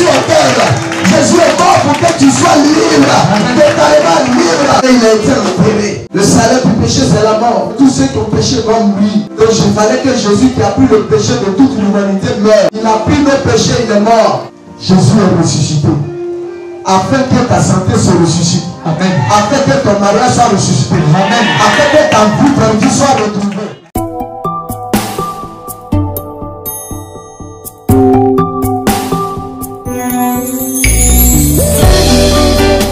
sur terre. Jésus est mort pour que tu sois libre. Totalement libre. Et il a été enterré. Le salaire du péché, c'est la mort. Tous ceux qui ont péché vont mourir. Donc il fallait que Jésus, qui a pris le péché de toute l'humanité, meure. Il a pris nos péchés, il est mort. Jésus est ressuscité. Afin que ta santé se ressuscite. Amen. Afin que ton mariage soit ressuscité. Amen. Afin que ta vie, ton vie soit retrouvée.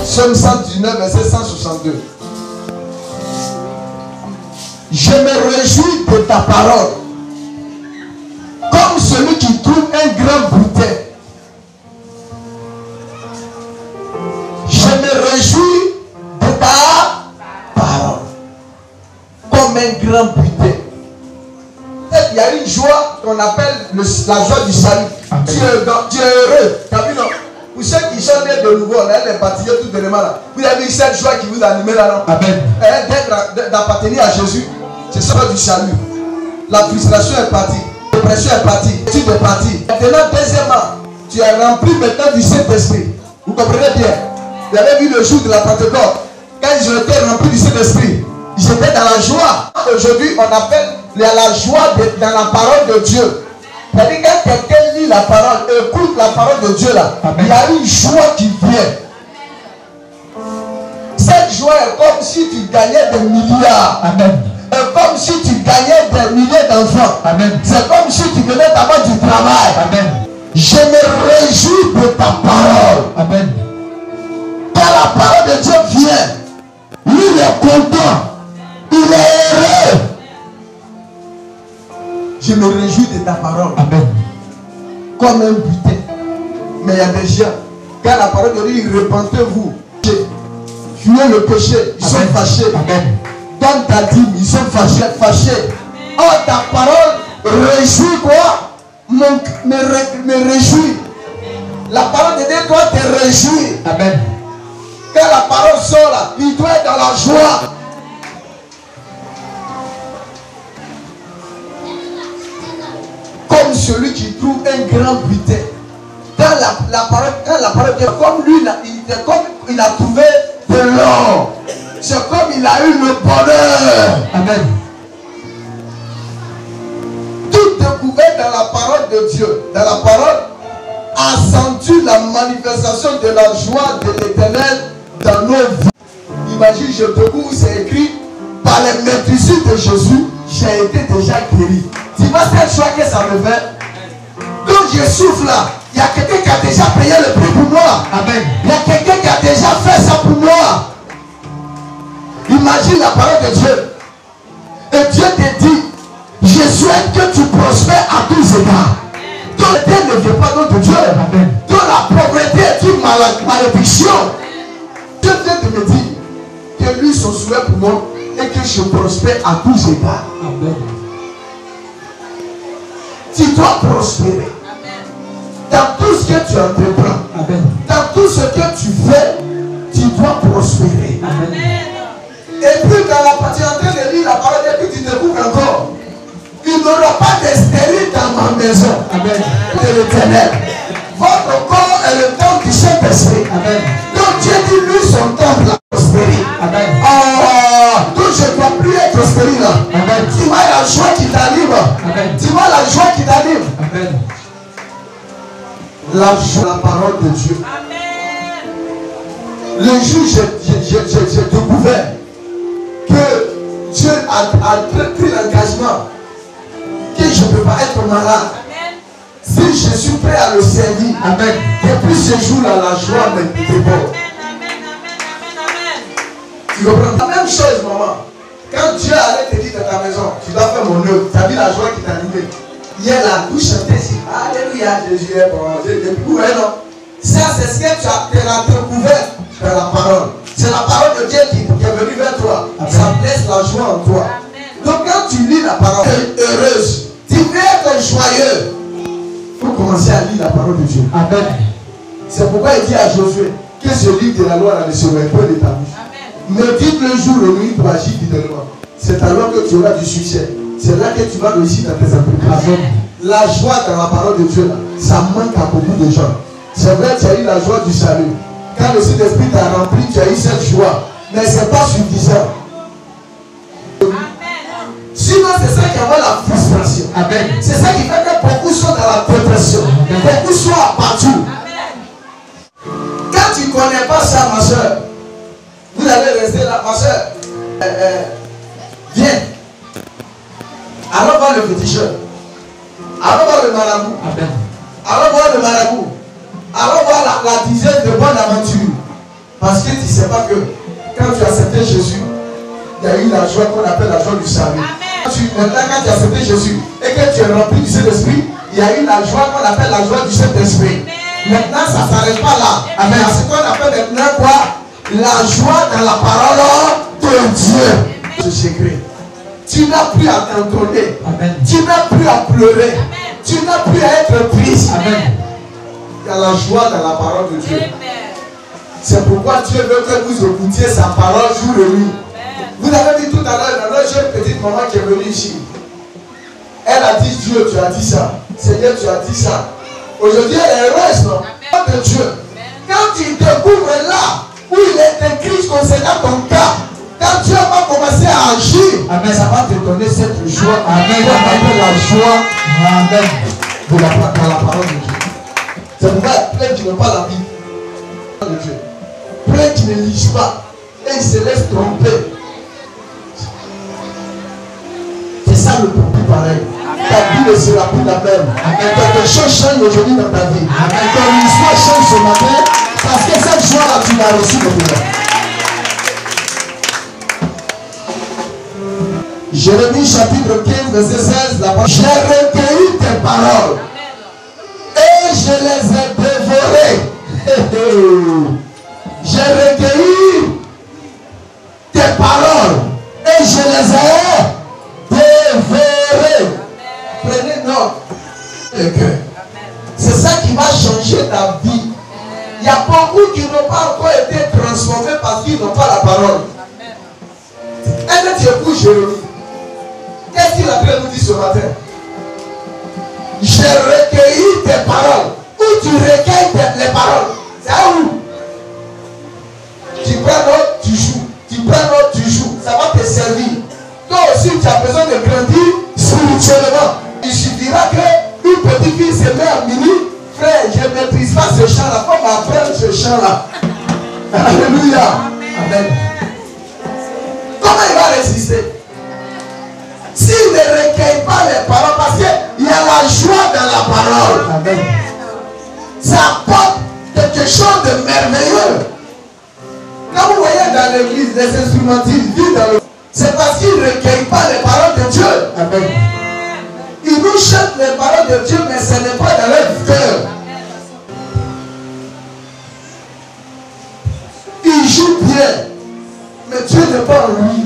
Psaume 119, verset 162. Je me réjouis de ta parole, comme celui qui trouve un grand butin. Je me réjouis de ta parole, comme un grand butin. Il y a une joie qu'on appelle la joie du salut. Tu es heureux. Pour ceux qui sont nés de nouveau, là, les baptisés tout de là, vous avez vu cette joie qui vous anime là, non? Amen. D'appartenir à Jésus, c'est ça du salut. La frustration est partie, la dépression est partie, tu es parti. Maintenant, deuxièmement, tu es rempli maintenant du Saint-Esprit. Vous comprenez bien? Vous avez vu le jour de la Pentecôte, quand ils ont été remplis du Saint-Esprit, ils étaient dans la joie. Aujourd'hui, on appelle la joie dans la parole de Dieu. C'est-à-dire quand quelqu'un lit la parole, écoute la parole de Dieu là, amen, il y a une joie qui vient. Cette joie est comme si tu gagnais des milliards. Amen. Et comme si tu gagnais des milliers d'enfants. Amen. C'est comme si tu venais d'avoir du travail. Amen. Je me réjouis de ta parole. Amen. Quand la parole de Dieu vient, lui il est content. Il est heureux. Je me réjouis de ta parole. Amen. Comme un butin. Mais il y a des gens, quand la parole de Dieu, repentez-vous. Fuyez le péché, ils sont fâchés. Amen. Donne ta dîme, ils sont fâchés. Oh, ta parole réjouit quoi? Me réjouit. La parole de Dieu doit te réjouir. Amen. Quand la parole sort là, il doit être dans la joie. Comme celui qui trouve un grand butin. Quand la parole de Dieu, comme lui, il a trouvé de l'or. C'est comme il a eu le bonheur. Amen. Tout découvert dans la parole de Dieu, dans la parole, accentue la manifestation de la joie de l'Éternel dans nos vies. Imagine, je découvre où c'est écrit, par les maîtrises de Jésus, j'ai été déjà guéri. Tu vois cette joie que ça me fait. Quand je souffle là, il y a quelqu'un qui a déjà payé le prix pour moi. Amen. Il y a quelqu'un qui a déjà fait ça pour moi. Imagine la parole de Dieu. Et Dieu te dit, je souhaite que tu prospères à tous égards. Ton Dieu ne vient pas d'autre Dieu. Amen. Ton la pauvreté est une malédiction. Dieu vient de me dire que lui, son souhait pour moi est que je prospère à tous égards. Amen. Tu dois prospérer. Amen. Dans tout ce que tu entreprends. Amen. Dans tout ce que tu fais, tu dois prospérer. Amen. Et puis dans la partie en train de lire la parole de Dieu, tu découvres encore. Il n'y aura pas de stérile dans ma maison. Amen. De l'Éternel. Votre corps est le temple du Saint-Esprit. Amen. Donc Dieu dit lui son temple la prospérité. Amen. Donc je ne dois plus être stérile. Amen. Tu vois la joie qui t'anime. Amen. Tu vois la joie qui t'anime. Amen. La joie, la parole de Dieu. Amen. Le jour j'ai découvert que Dieu a pris l'engagement que je ne peux pas être malade. Amen. Si je suis prêt à le servir, amen, depuis ce jour-là, la joie me déborde. Tu comprends? La même chose, maman. Quand Dieu allait te dire de ta maison, tu dois faire mon œuvre, tu as vu la joie qui t'a animé. Hier, là, vous chantez ici. Alléluia, Jésus est bon. Où est non? Ça, c'est ce que tu as découvert dans la parole. C'est la parole de Dieu qui est venue vers toi. Amen. Ça blesse la joie en toi. Amen. Donc quand tu lis la parole, tu es heureuse. Tu veux être joyeux. Il faut commencer à lire la parole de Dieu. Amen. C'est pourquoi il dit à Josué que ce livre de la loi ne serait pas de ta bouche. Médite le jour et nuit pour agir fidèlement. C'est alors que tu auras du succès. C'est là que tu vas réussir dans tes entreprises. Amen. La joie dans la parole de Dieu, là, ça manque à beaucoup de gens. C'est vrai, tu as eu la joie du salut. Quand le Saint-Esprit t'a rempli, tu as eu cette joie. Mais ce n'est pas suffisant. Sinon, c'est ça qui envoie la frustration. C'est ça qui fait que beaucoup sont dans la dépression. Beaucoup sont partout. Quand tu ne connais pas ça, ma soeur, vous allez rester là. Ma soeur, viens. Allons voir le féticheur. Allons voir le marabout. Allons voir le marabout. Allons voir la dizaine de bonnes aventures. Parce que tu ne sais pas que quand tu as accepté Jésus, il y a eu la joie qu'on appelle la joie du salut. Maintenant, quand tu as accepté Jésus et que tu es rempli du Saint-Esprit, il y a eu la joie qu'on appelle la joie du Saint-Esprit. Maintenant, ça ne s'arrête pas là. Amen. C'est ce qu'on appelle maintenant quoi? La joie dans la parole de Dieu. Ce secret. Tu n'as plus à t'entonner. Tu n'as plus à pleurer. Amen. Tu n'as plus à être triste. Amen. Il y a la joie dans la parole de Dieu. Amen. C'est pourquoi Dieu veut que vous écoutiez sa parole jour et nuit. Vous avez dit tout à l'heure, j'ai une petite maman qui est venue ici. Elle a dit Dieu, tu as dit ça. Seigneur, tu as dit ça. Aujourd'hui, elle est heureuse, non? De Dieu. Quand tu découvres là où il est écrit concernant ton cas, quand Dieu va commencer à agir, amen, ça va te donner cette joie. Amen. La joie. Amen. De la parole de Dieu. C'est pourquoi plein qui n'ont pas la vie de Dieu. Plein qui ne lisent pas. Et ils se laissent tromper. C'est ça le problème pareil. Ta vie ne sera plus la même. Quelque chose change aujourd'hui dans ta vie. Ton histoire change ce matin. Parce que cette joie-là, tu l'as reçue de toi. Jérémie chapitre 15, verset 16. J'ai recueilli tes paroles. Et je les ai dévorées. J'ai recueilli tes paroles. Et je les ai dévorées. Prenez note. C'est ça qui va changer ta vie. Il y a beaucoup qui n'ont pas encore été transformés parce qu'ils n'ont pas la parole. Et tu écoutes Jérémie. Qu'est-ce qu'il a pu nous dire ce matin? J'ai recueilli tes paroles. Où tu recueilles les paroles? C'est à où? Tu prends l'autre, tu joues. Tu prends l'autre, tu joues. Ça va te servir. Toi aussi, tu as besoin de grandir spirituellement. Il suffira qu'une petite fille se met à minuit. Frère, je ne maîtrise pas ce chant-là. Faut m'apprendre ce chant-là. Alléluia. Amen. Comment il va résister? S'il ne recueille pas les paroles, parce qu'il y a la joie dans la parole. Amen. Ça apporte quelque chose de merveilleux. Quand vous voyez dans l'église, les instrumentistes vivent dans le... C'est parce qu'ils ne recueillent pas les paroles de Dieu. Amen. Ils nous chantent les paroles de Dieu, mais ce n'est pas dans leur cœur. Ils jouent bien, mais Dieu n'est pas en lui.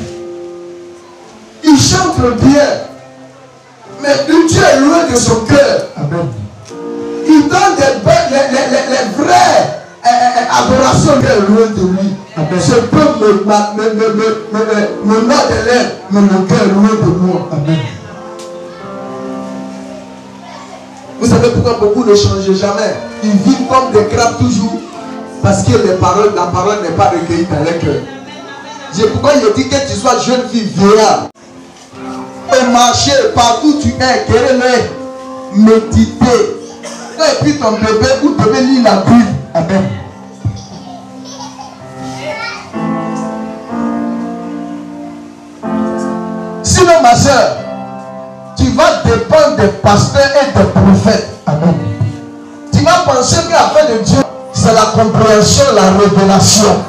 Ils chantent bien, mais Dieu est loin de son cœur. Amen. Il donne les vraies adorations qui est loin de lui. Amen. Je peux me mettre de l'air, mais mon cœur est loin de moi. Amen. Vous savez pourquoi beaucoup ne changent jamais? Ils vivent comme des crabes toujours. Parce que la parole n'est pas recueillie dans leur cœur. C'est pourquoi il dit que tu sois jeune fille, vieillard. Et marcher partout où tu es, querer méditer. Et puis ton bébé, ou bébé lit la Bible. Amen. Sinon, ma soeur, tu vas dépendre des pasteurs et des prophètes. Amen. Tu vas penser que l'affaire de Dieu, c'est la compréhension, la révélation.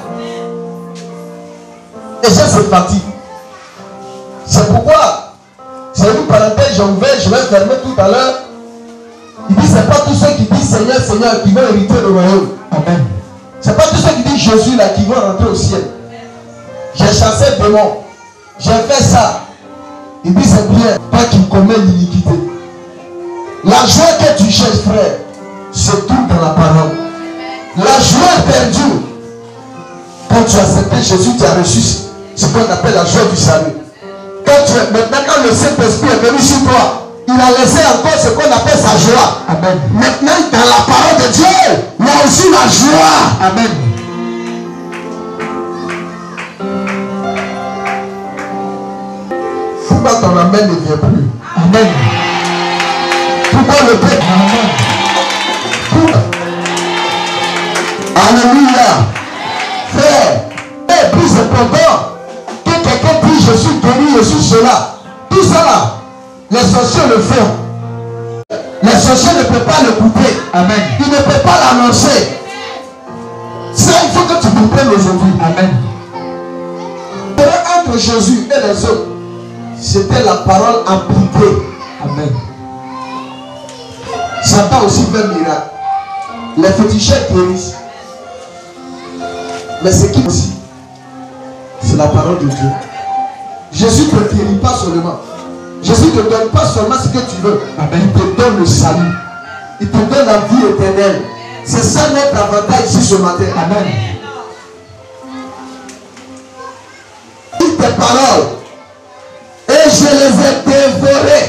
Et ça, c'est fatigue. C'est pourquoi, c'est une parenthèse, je vais fermer tout à l'heure. Il dit, c'est pas tous ceux qui disent Seigneur, Seigneur, qui vont hériter le royaume. Amen. C'est pas tous ceux qui disent Jésus là qui vont rentrer au ciel. J'ai chassé le démon. J'ai fait ça. Il dit, c'est bien, pas qu'il commet l'iniquité. La joie que tu cherches, frère, se trouve dans la parole. La joie perdue. Quand tu as accepté Jésus, tu as reçu ce qu'on appelle la joie du salut. Maintenant, quand le Saint-Esprit est venu sur toi, il a laissé encore ce qu'on appelle sa joie. Amen. Amen. Maintenant, dans la parole de Dieu, il y a aussi la joie. Amen. Pourquoi ton amen ne vient plus? Amen. Pourquoi le Père? Amen. Alléluia. Frère, c'est plus important que quelqu'un dise je suis guéri, je suis cela. Tout ça là, les sorciers le font. Les sorciers ne peuvent pas le couper. Amen. Ils ne peuvent pas l'annoncer. Ça, il faut que tu comprennes aujourd'hui. Amen. Entre Jésus et les autres, c'était la parole appliquée. Amen. Satan aussi fait miracle. Les féticheurs guérissent. Mais c'est qui aussi? C'est la parole de Dieu. Jésus ne te guérit pas seulement. Jésus ne te donne pas seulement ce que tu veux. Amen. Il te donne le salut. Il te donne la vie éternelle. C'est ça notre avantage ici ce matin. Amen. Tes paroles. Et je les ai dévorées.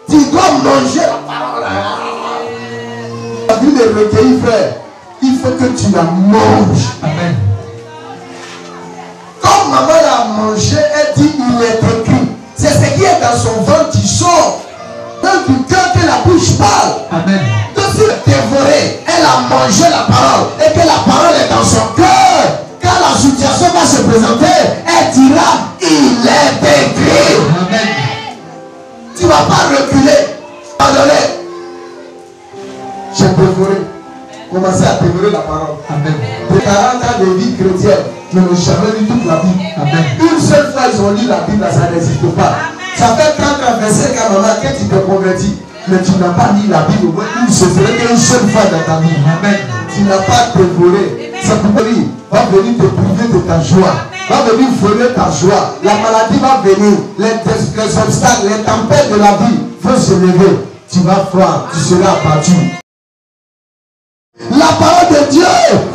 Tu dois manger la parole. La vie de recueillir, frère. Il faut que tu la manges. Amen. Comme maman l'a mangé, elle dit il est écrit. C'est ce qui est dans son ventre qui sort. Même du cœur que la bouche parle. Amen. Donc si elle est dévorée, elle a mangé la parole. Et que la parole est dans son cœur. Quand la situation va se présenter, elle dira il est écrit. Amen. Tu ne vas pas reculer. Pardonnez. J'ai dévoré. Commencez à dévorer la parole. Amen. De 40 ans de vie chrétienne, je n'ai jamais lu toute la Bible. Amen. Une seule fois ils ont lu la Bible, ça n'existe pas. Amen. Ça fait 30 ans, 25 ans, maman, que tu te convertis, mais tu n'as pas lu la Bible au moins une seule fois dans ta vie. Amen. Tu n'as pas dévoré. Ça peut venir, va venir te priver de ta joie. Va venir voler ta joie. La maladie va venir. Les obstacles, les tempêtes de la vie vont se lever. Tu vas croire, tu seras abattu. La parole de Dieu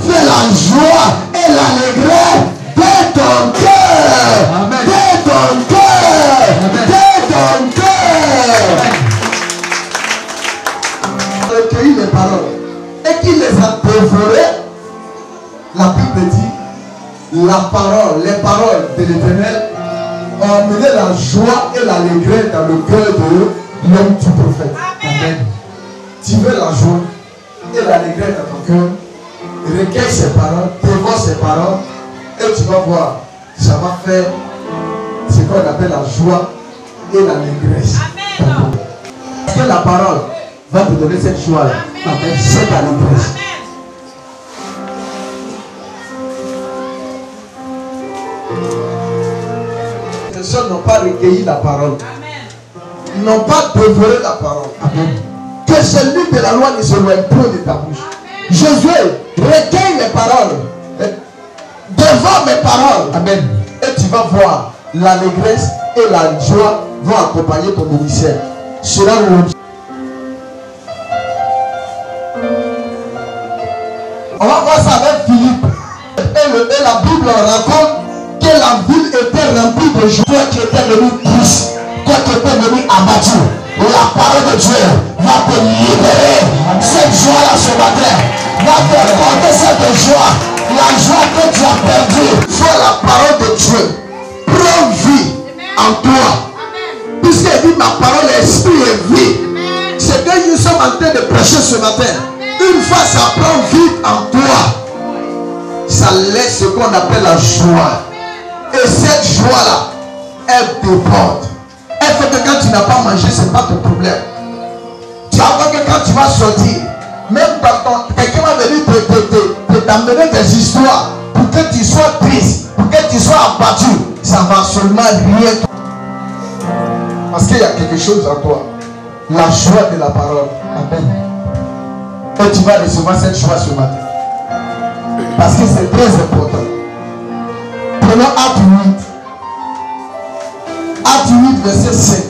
fait la joie et l'allégresse de ton cœur. Amen. De ton cœur. Amen. De ton cœur. Recueillir les paroles. Et qui les a dévorées? La Bible dit, la parole, les paroles de l'Éternel ont amené la joie et l'allégresse dans le cœur de l'homme du prophète. Amen. Tu veux la joie et l'allégresse dans ton cœur, recueille ces paroles, dévore ces paroles, et tu vas voir, ça va faire ce qu'on appelle la joie et l'allégresse. Parce que la parole va te donner cette joie-là, cette allégresse. Les personnes n'ont pas recueilli la parole. Ils n'ont pas dévoré la parole. Amen. Que celui de la loi ne s'éloigne plus de ta bouche. Amen. Josué, recueille les paroles. Dévore mes paroles. Amen. Et tu vas voir l'allégresse et la joie vont accompagner ton ministère. Cela nous dit. On va voir ça avec Philippe. Et la Bible raconte que la ville était remplie de joie qui était venue triste, qui était venue abattue. La parole de Dieu va te libérer. Cette joie-là ce matin va te porter cette joie. La joie que tu as perdue. Soit la parole de Dieu prend vie en toi. Puisqu'il dit ma parole est esprit et vie. C'est que nous sommes en train de prêcher ce matin. Une fois ça prend vie en toi, ça laisse ce qu'on appelle la joie. Et cette joie-là, elle te porte. Elle fait que quand tu n'as pas mangé, ce n'est pas ton problème. Tu vas voir que quand tu vas sortir, même quand quelqu'un va venir t'amener des histoires pour que tu sois triste, pour que tu sois abattu, ça va seulement rien. Parce qu'il y a quelque chose en toi. La joie de la parole. Amen. Et tu vas recevoir cette joie ce matin. Parce que c'est très important. Prenons Acte 8. Acte 8, verset 5.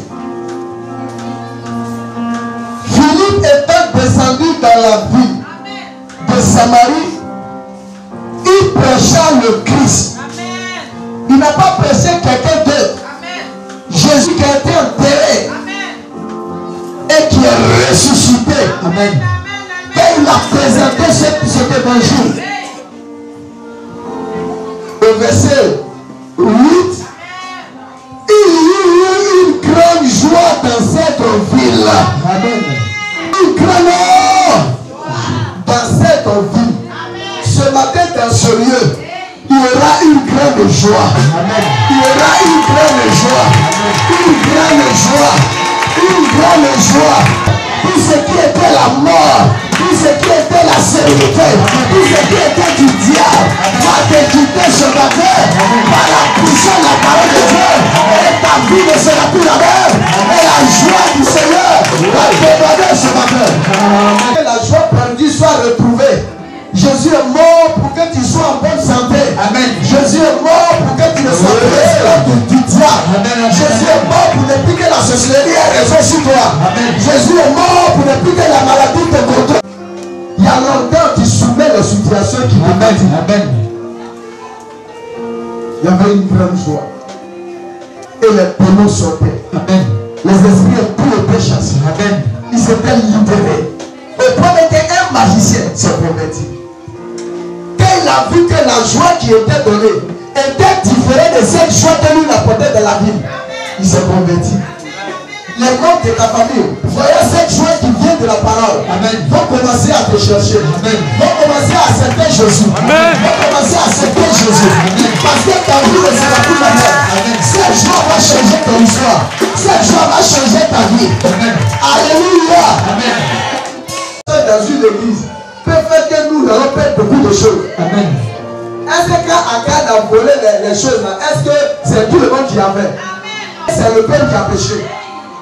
Philippe étant descendu dans la ville de Samarie, il prêcha le Christ. Amen. Il n'a pas prêché quelqu'un d'autre. Jésus qui a été enterré et qui est ressuscité. Amen. Amen. Et il a présenté cet évangile. Au verset 8, il y eut une grande joie dans cette ville. Amen. Une grande joie dans cette ville. Ce matin dans ce lieu, il y aura une grande joie. Amen. Il y aura une grande joie. Une grande joie. Une grande joie. Tout ce qui était la mort, tout ce qui était la sérénité, tout ce qui était du diable, va te quitter ce matin par la puissance de la parole de Dieu. Et ta vie ne sera plus la même. Et la joie du Seigneur va te ce matin. Que la joie perdue soit retrouvée. Jésus est mort pour que tu sois en bonne santé. Amen. Jésus est mort pour que tu ne sois pas esclave du diable. Amen. Jésus est mort pour ne plus que la sorcellerie ait raison sur toi. Amen. Jésus est mort pour ne plus que la maladie te contrôle. Il y a longtemps tu soumets les situations qui te mettent. Amen. Il y avait une grande joie. Et les démons sortaient. Amen. Les esprits tout étaient chassés. Amen. Ils étaient libérés. Au premier temps, un magicien s'est converti. Quand il a vu que la joie qui était donnée était différente de cette joie que lui apportait de la ville, il s'est converti. Les membres de ta famille, voyant cette joie qui vient de la parole, vont commencer à te chercher. Vont commencer à accepter Jésus. Vont commencer à accepter Jésus. Parce que ta vie ne sera plus la même. Cette joie va changer ton histoire. Cette joie va changer ta vie. Alléluia. Dans une église peut faire que nous allons perdre beaucoup de choses. Amen. Est-ce que quand Akad a volé les choses là, est-ce que c'est tout le monde qui a fait? C'est le père qui a péché.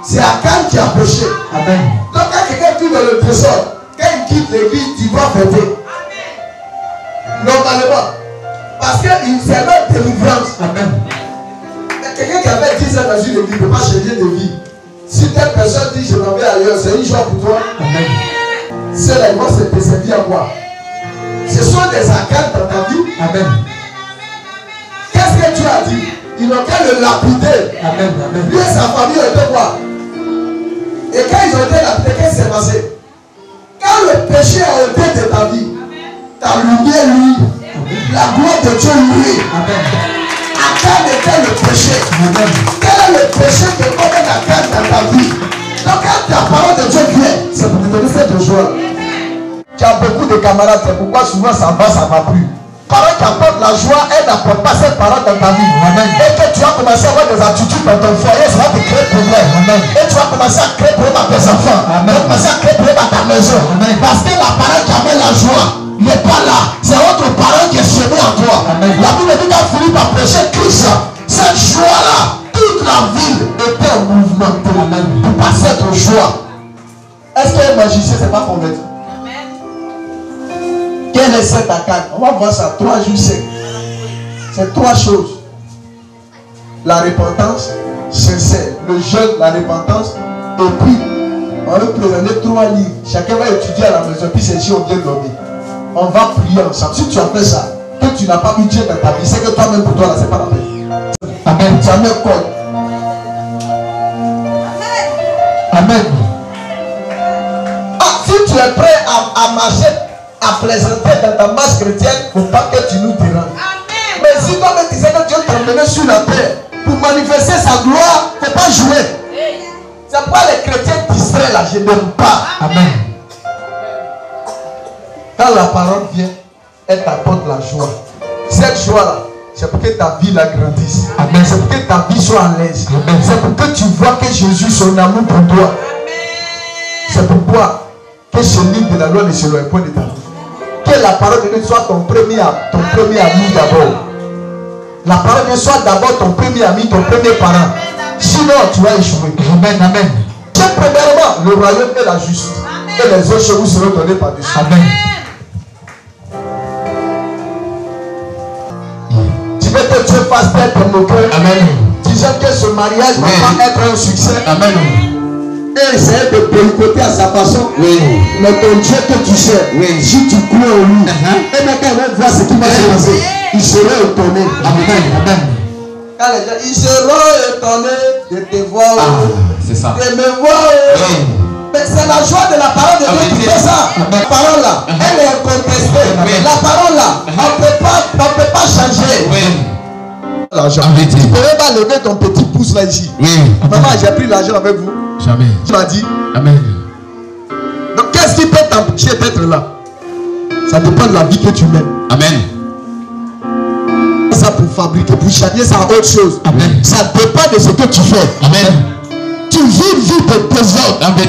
C'est Akad qui a péché. Amen. Donc quand quelqu'un vit dans le trésor, quand il quitte l'église, il va fêter. Normalement. Parce que c'est leur délivrance. Amen. Quelqu'un qui avait 10 ans dans une église ne peut pas changer de vie. Si telle personne dit je m'en vais ailleurs, c'est une joie pour toi. Amen. C'est la mort, c'est de servir à quoi? Ce sont des accords dans ta vie. Amen. Qu'est-ce que tu as dit? Ils n'ont qu'à le lapider. Amen. Amen. Lui et sa famille ont été quoi? Et quand ils ont été lapidés, qu'est-ce qui s'est passé? Quand le péché a ôté de ta vie, ta lumière lui, la gloire de Dieu lui. Amen. Akad était le péché. Amen. Quel est le péché que commet Akad dans ta vie? Donc quand la parole de Dieu vient, c'est pour te donner cette joie. Tu as beaucoup de camarades, c'est pourquoi souvent ça va plus. Parole qui apporte la joie, elle n'apporte pas cette parole dans ta vie. Amen. Et que tu vas commencer à avoir des attitudes dans ton foyer, ça va te créer problème. Amen. Et tu vas commencer à créer problème à tes enfants. Amen. Tu vas commencer à créer problème à ta maison. Amen. Parce que la parole qui amène la joie n'est pas là. C'est votre parole qui est semée en toi. Amen. La Bible dit qu'elle finit par prêcher Christ. Cette joie-là, toute la ville était en mouvement par cette joie. Est-ce qu'un magicien ne s'est pas convaincu? Quel est cet Akad? On va voir ça 3 jours 5. C'est 3 choses. La repentance sincère, le jeûne, la repentance, et puis on va présenter 3 livres. Chacun va étudier à la maison, puis c'est ici on vient dormir. On va prier ensemble. Si tu as fait ça, que tu n'as pas eu Dieu dans ta vie, c'est que toi-même pour toi là, c'est pas la peine. Amen. Tu as mis quoi? Amen. Ah, si tu es prêt à marcher, à présenter dans ta marche chrétienne, il ne faut pas que tu nous déranges. Mais si toi-même tu sais que Dieu t'a emmené sur la terre pour manifester sa gloire, il ne faut pas jouer. C'est pourquoi les chrétiens distraits là, je n'aime pas. Amen. Quand la parole vient, elle t'apporte la joie. Cette joie-là, c'est pour que ta vie la grandisse. Amen. C'est pour que ta vie soit à l'aise. C'est pour que tu vois que Jésus, son amour pour toi. C'est pourquoi que ce livre de la loi ne se loin point de ta vie. Que la parole de Dieu soit ton premier ami d'abord. La parole de Dieu soit d'abord ton premier ami, ton premier parent. Sinon, tu vas échouer. Amen, amen. C'est premièrement le royaume et la justice. Et les autres choses vous seront données par-dessus. Amen. Tu veux que Dieu fasse paix dans nos cœurs. Amen. Disons que ce mariage va pas être un succès. Amen. Et essayer de boycotter à sa façon. Oui. Mais ton Dieu que tu sais, oui. Si tu crois en lui, et maintenant quand on voir ce qui va se passer, il sera étonné. Amen. Amen. Quand les gens, ils seront étonnés de te voir. C'est ça. De me voir. Oui. Mais c'est la joie de la parole de Dieu qui fait ça. La parole là, elle est contestée. La parole là, on ne peut pas changer. L'argent. Tu ne peux même pas lever ton petit pouce là ici. Maman, j'ai pris l'argent avec vous. Jamais. Tu m'as dit. Amen. Donc qu'est-ce qui peut t'empêcher d'être là? Ça dépend de la vie que tu mènes. Amen. Ça pour fabriquer, pour changer, c'est autre chose. Amen. Ça dépend de ce que tu fais. Amen. Tu vis une vie de désordre. Amen.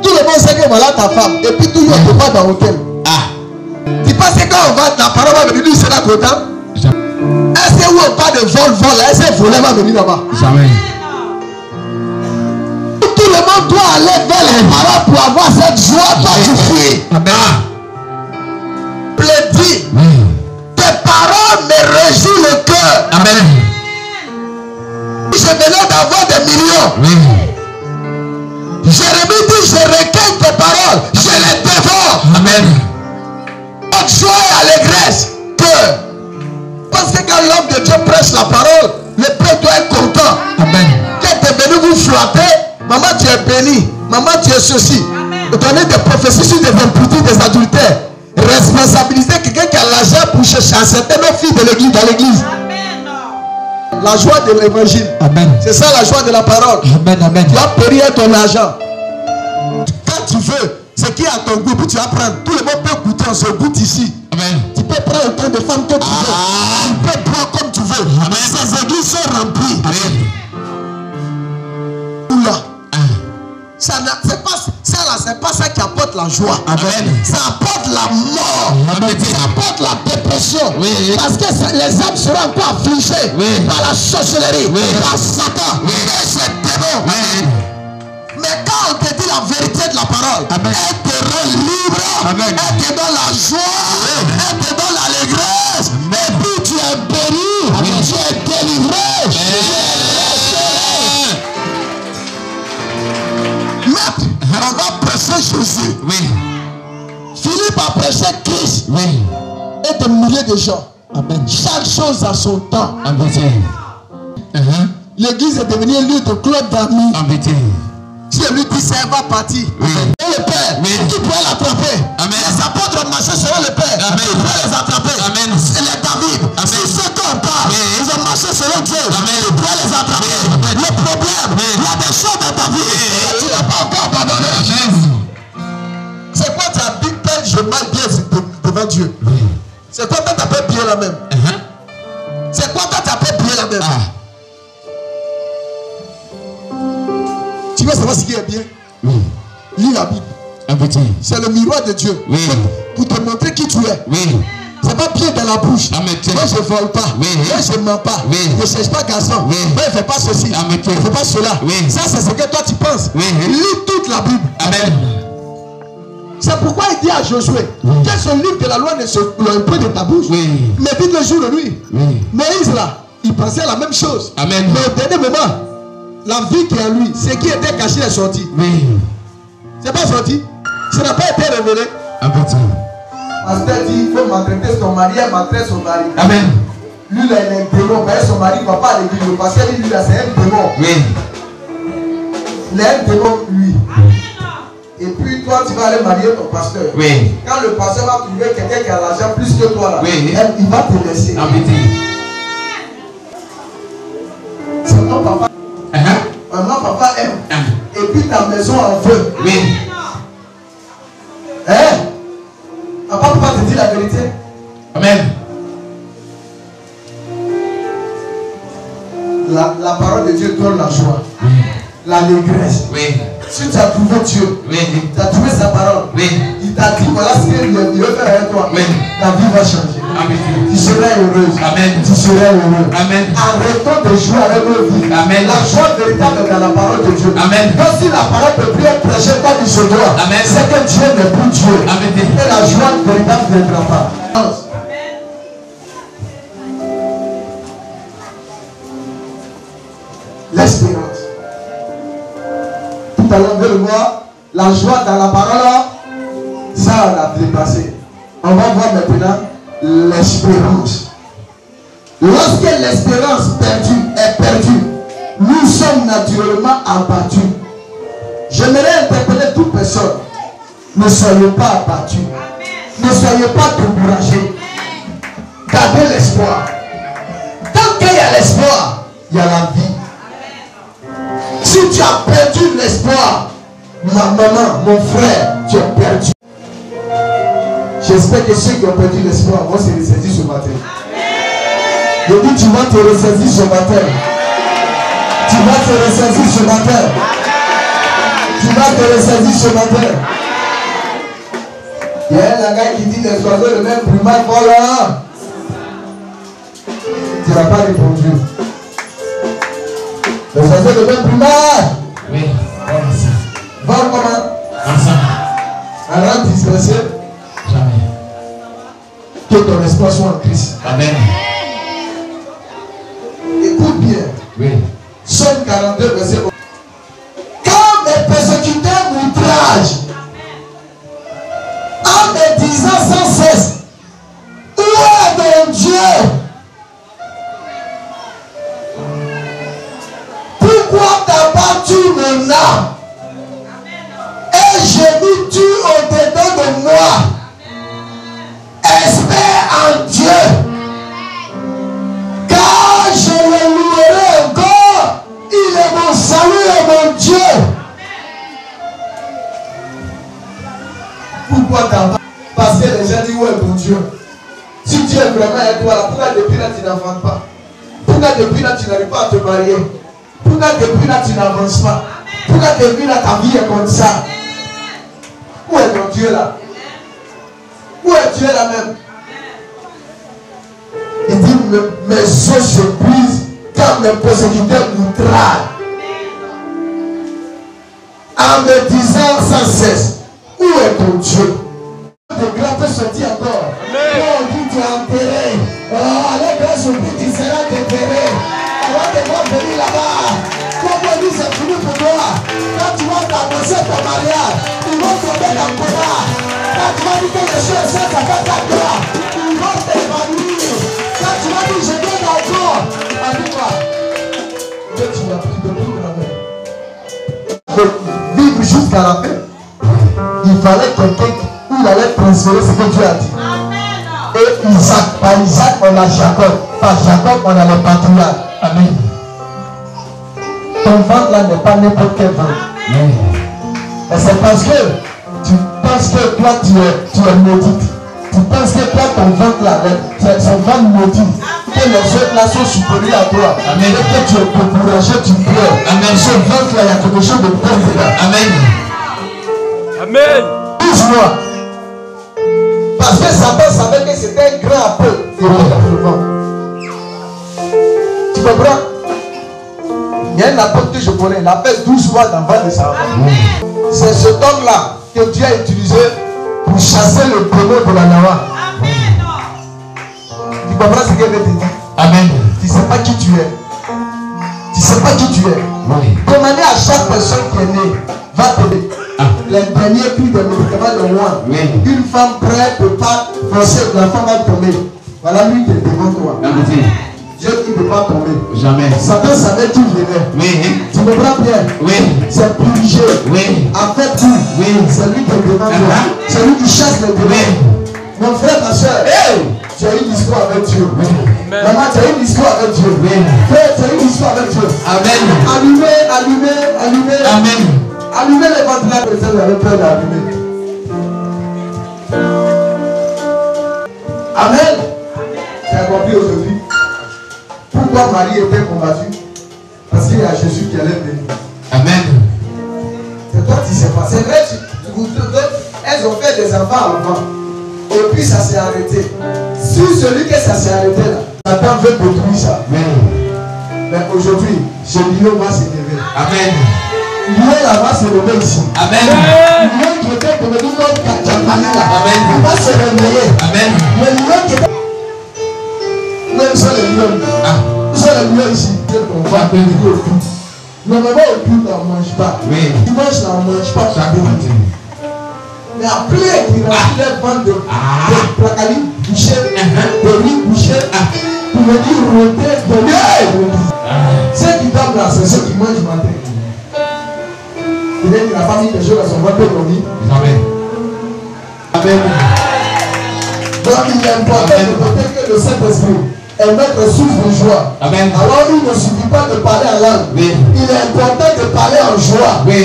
Tout le monde sait que voilà ta femme. Et puis tout le monde ne peut pas dans l'hôtel. Tu penses que quand on va, la parole va venir, c'est là content? Est-ce que où on parle de vol, est-ce que voler va venir là-bas? Jamais. Tout le monde doit aller vers les parents pour avoir cette joie. Toi tu fuis. Plaidis. Tes paroles me réjouissent le cœur. Amen. Je venais d'avoir des millions. Jérémie dit, je recueille tes paroles, je les dévore. Amen. Notre joie et allégresse, cœur. Parce que quand l'homme de Dieu prêche la parole, le peuple doit être content. Amen. Quand tu es venu vous flatter, maman tu es béni, maman tu es ceci. Donner des prophéties sur des impuretés, des adultères. Responsabiliser quelqu'un qui a l'argent pour chercher à certaines filles de l'église, dans l'église. La joie de l'évangile. Amen. C'est ça la joie de la parole. Amen. Amen. Tu vas périr ton argent. Quand tu veux, ce qui est à ton goût, tu vas prendre. Tout le monde peut goûter, on se goûte ici. Amen. Tu peux prendre autant de femmes que tu veux. Tu peux prendre comme tu veux. Amen. Ces églises sont remplies. Amen. Oula. C'est pas ça qui apporte la joie. Amen. Ça apporte la mort. Amen. Ça apporte la dépression. Oui. Parce que les âmes seront encore affligées par la sorcellerie, par Satan et ses démons. Mais quand on te dit la vérité de la parole, Amen. elle te rend libre. Amen. Elle te donne la joie. Elle te donne l'allégresse. Et puis tu es béni. Tu es délivré. Maître, on va prêcher Jésus. Philippe a prêché Christ. Et des milliers de gens. Amen. Chaque chose a son temps. L'église est devenue un lieu de club d'amis. Si lui dit ça, elle va partir. Et le Père, qui pourrait l'attraper? Les apôtres marchaient selon le Père. Qui pourrait les attraper? C'est les David. C'est ceux qu'on parle. Ils ont marché selon Dieu. Qui pourrait les attraper? Le problème, il y a des choses dans ta vie. Tu n'as pas encore abandonné. C'est quoi ta big peine? Je mal bien devant Dieu. C'est quoi quand tu appelles bien la même? C'est quoi quand tu appelles bien la même? Tu veux savoir ce qui est bien? Lis la Bible. C'est le miroir de Dieu. Pour te montrer qui tu es. C'est pas bien dans la bouche. Moi je ne vole pas. Moi je ne mens pas. Je ne cherche pas garçon. Moi je ne fais pas ceci. Je ne fais pas cela. Ça c'est ce que toi tu penses. Lis toute la Bible. Amen. C'est pourquoi il dit à Josué que ce livre de la loi ne se peut de ta bouche. Mais vite le jour de nuit. Moïse là, il pensait à la même chose. Amen. Mais au dernier moment, la vie qui est en lui, ce qui était caché est sorti. C'est pas sorti. Ça n'a pas été révélé. Pasteur dit il faut maltraiter son mari, elle maltraite son mari. Amen. Lui là il est un démon, mais son mari ne va pas à l'église. Le pasteur dit lui là c'est un démon. Il est un démon lui. Et puis toi tu vas aller marier ton pasteur. Quand le pasteur va trouver quelqu'un qui a l'argent plus que toi là, il va te laisser. C'est ton papa. Maman, papa aime. Et puis ta maison en feu. Hein? Papa peut pas te dire la vérité. Amen. La parole de Dieu donne la joie. L'allégresse. Si tu as trouvé Dieu, tu as trouvé sa parole. Il t'a dit voilà ce qu'il veut faire avec toi. Ta vie va changer. Tu seras heureuse. Tu seras heureux. Arrêtons de jouer avec nos vies. La joie véritable dans la parole de Dieu. Donc si la parole ne peut être prêchée comme il se doit, c'est que Dieu n'est plus Dieu. Et la joie véritable ne viendra pas. L'espérance. Tout à l'heure, on veut le voir. La joie dans la parole, ça on a dépassé. On va voir maintenant l'espérance. Lorsque l'espérance est perdue, nous sommes naturellement abattus. J'aimerais interpeller toute personne. Ne soyez pas abattus. Ne soyez pas découragés. Gardez l'espoir. Tant qu'il y a l'espoir, il y a la vie. Si tu as perdu l'espoir, ma maman, mon frère, tu as perdu. J'espère que ceux qui ont perdu l'espoir vont se ressaisir ce matin. Je dis, tu vas te ressaisir ce matin. Tu vas te ressaisir ce matin. Tu vas te ressaisir ce matin. Il y a un gars qui dit les oiseaux le même plumage volent. Tu n'as pas répondu. Les oiseaux le même plumage. Oui. Volent comment? Ensemble. Un rang dispersé. Jamais. Que ton espoir soit en Christ. Amen. Écoute bien. Oui. Somme 42, verset 1. Quand mes persécuteurs m'outragent, en me disant sans cesse, où est mon Dieu? Pourquoi t'as-tu mon âme? Et gémis-tu au-dedans de moi? Espère en Dieu, car je le louerai encore. Il est mon salut et mon Dieu. Pourquoi t'as pas? Parce que les gens disent où est mon Dieu? Si Dieu est vraiment avec toi, pourquoi depuis là tu n'avances pas? Pourquoi depuis là tu n'arrives pas à te marier? Pourquoi depuis là tu n'avances pas? Pourquoi depuis là ta vie est comme ça? Où est mon Dieu là? Où est Dieu là même? Il dit mes os se brisent quand mes persécuteurs m'outragent. En me disant sans cesse, où est ton Dieu? De grands peut se dire encore. Quand on dit tu es enterré, allez grâce au Christ, tu seras déterré. Avant de voir venir là-bas, comme on dit c'est fini pour toi. Quand tu vas t'annoncer ton mariage, ils vont tomber dans le coma. Quand tu vas dire que les choses ça va ta gloire, ils vont t'évanouir. Quand tu vas dire je viens encore, en tout cas, Dieu tu n'as plus de tout la main. Vivre jusqu'à la fin, il fallait quelqu'un où il allait transférer ce que Dieu a dit. Et Isaac, par Isaac on a Jacob, par Jacob on a le patriarche. Amen. Ton ventre là n'est pas n'importe quel ventre. Et c'est parce que tu penses que toi tu es maudite. Tu penses que toi ton ventre là, c'est son ventre maudit. Que les autres là sont supérieurs à toi. Amen. Et que tu es découragé, tu pleures. Amen. Ce ventre là, il y a quelque chose de bon dedans. Amen. Amen. Dis-moi. Parce que Satan savait que c'était un grand appel. Il était dans le ventre. Tu comprends? Il y a un apôtre que je connais. Il a fait 12 mois dans le ventre de sa femme. C'est cet homme-là que Dieu a utilisé pour chasser le démon de la Nawa. Tu comprends ce que je veux te dire? Amen. Tu ne sais pas qui tu es. Tu ne sais pas qui tu es. Oui. Demandez à chaque personne qui est née, va t'aider. Les derniers prix de médicaments de moi. Oui. Une femme prête ne peut pas forcer, la femme va tomber. Voilà lui qui est devant toi. Dieu qui ne peut pas tomber. Jamais. Satan savait qui venait. Oui. Tu me comprends bien? Oui. C'est purgé. Oui. En fait, oui. C'est lui qui est devant toi. C'est lui qui chasse les démons. Oui. Mon frère, ma soeur, hey! Tu as une histoire avec Dieu. Oui. Maman, tu as une histoire avec Dieu. Oui. Frère, tu as une histoire avec Dieu. Amen. Allumez, allumez, allumez. Amen. Allumez les ventilateurs. Vous avez peur d'allumer. Amen. Tu as compris aujourd'hui pourquoi Marie était combattue? Parce qu'il y a Jésus qui allait venir. Amen. C'est toi qui sais pas. C'est vrai, elles ont fait des enfants avant. Et puis ça s'est arrêté. Si celui que ça s'est arrêté là, Satan veut détruire ça. Amen. Mais aujourd'hui, ce lion va s'élever. Amen. Lion là va se lever ici. Amen. Lion qui était pour le lion là. Amen. Il va se réveiller. Amen. Le lion qui était. Même sur les lions. Sur les lions ici. On va venir au culte. Normalement au culte on ne mange pas. Oui. Dimanche là on ne mange pas. Mais après il a pris les ventes de placali bouché, de riz bouché, pour venir rôter de l'eau. Ceux qui dorment là, c'est ceux qui mangent matin. Il est la famille des choses à son vote économique. Amen. Amen. Donc il est important de noter que le Saint-Esprit est notre source de joie. Amen. Alors il ne suffit pas de parler en langue. Oui. Il est important de parler en joie. Oui.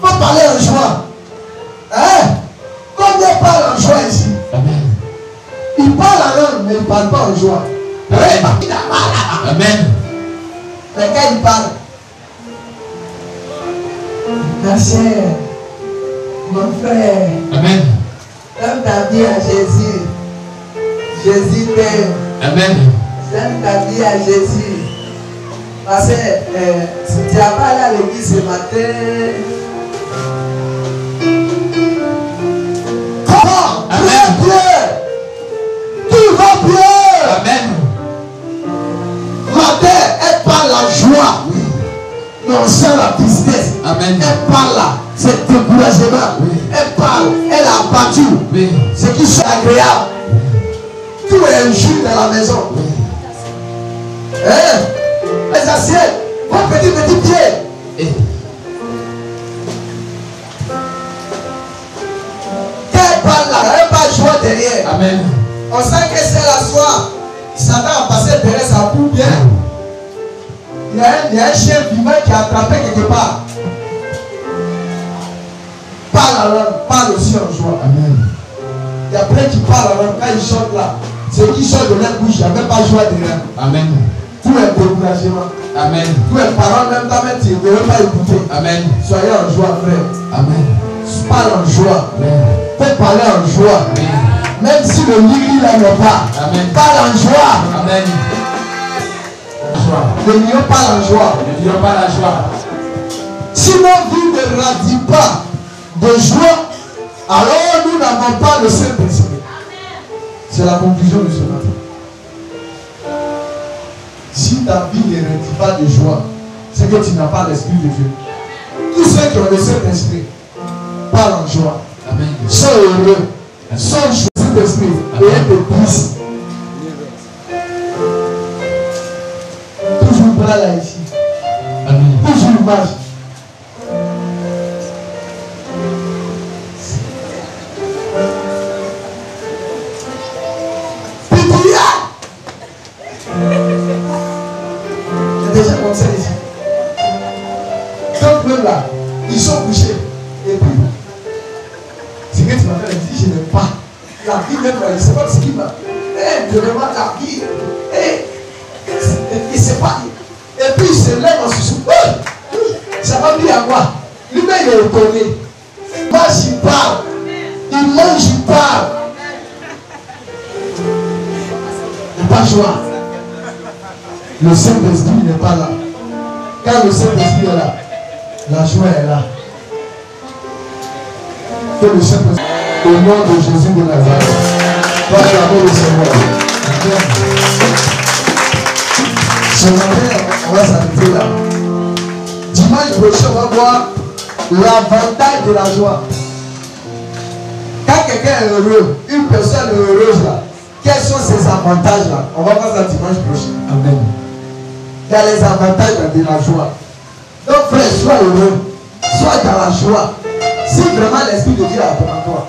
Il faut parler en joie. Hein? Combien parle en joie ici? Amen. Il parle en langue, mais il ne parle pas en joie. Amen. Amen. Mais quand il parle, ma chère, mon frère, Amen. donne ta vie à Jésus. Jésus t'aime. Amen. Donne ta vie à Jésus. Parce que si tu n'as pas allé à l'église ce matin, comment? Bien, bien. Tout va bien. Amen. Matin, elle parle la joie. Oui. Mais on sent la tristesse. Amen. Elle parle là. C'est découragement. Oui. Elle parle. Elle a battu. Oui. Ce qui sont agréable. Tout est injure dans la maison. Oui. Hein? Les assiettes. Vos petits pieds. Et Quand elle parle là, elle parle joie derrière. Amen. On sent que c'est la soie. Satan a passé derrière sa boue bien. Il y a un chien vivant qui a attrapé quelque part. Parle en langue, parle aussi en joie. Amen. Il y a plein qui parlent en langue. Quand ils chantent là, ceux qui sortent de leur bouche, il n'y a même pas joie derrière. Amen. Tout est découragement. Amen. Tous les parents, même ta mère, tu ne veux pas écouter. Amen. Soyez en joie, frère. Amen. Parle en joie. Amen. Fais parler en joie. Amen. Même si le lion là n'est pas. Amen. Parle en joie. Amen. Joie. Le lion parle en joie. Ne disons pas la joie. Si nos vies ne radient pas de joie, alors nous n'avons pas le Saint-Esprit. C'est la conclusion de ce matin. Si ta vie ne radie pas de joie, c'est que tu n'as pas l'Esprit de Dieu. Tous ceux qui ont le Saint-Esprit parlent en joie. Amen. Sont heureux, sont choisis d'esprit et être puissants. Toujours bras là ici. Amen. Toujours marche. J'ai déjà commencé ici. Donc même là, ils sont couchés. Et puis, c'est que tu m'as fait dire, je n'aime pas. La vie même, je ne sais pas ce qui m'a. Vraiment la vie. Il ne sait pas. Et puis il se lève en sous. Ça va bien à quoi? Lui-même il est étonné. Il mange, il parle. Il mange, il parle. Il n'a pas joie. Le Saint-Esprit n'est pas là. Quand le Saint-Esprit est là, la joie est là. Que le Saint-Esprit, au nom de Jésus de Nazareth, va acclamer le Seigneur. Ce matin, on va s'arrêter là. Dimanche prochain, on va voir l'avantage de la joie. Quand quelqu'un est heureux, une personne est heureuse là, quels sont ses avantages là? On va voir ça dimanche prochain. Amen. Il y a les avantages de la joie. Donc frère, sois heureux, sois dans la joie. Si vraiment l'Esprit de Dieu est en toi,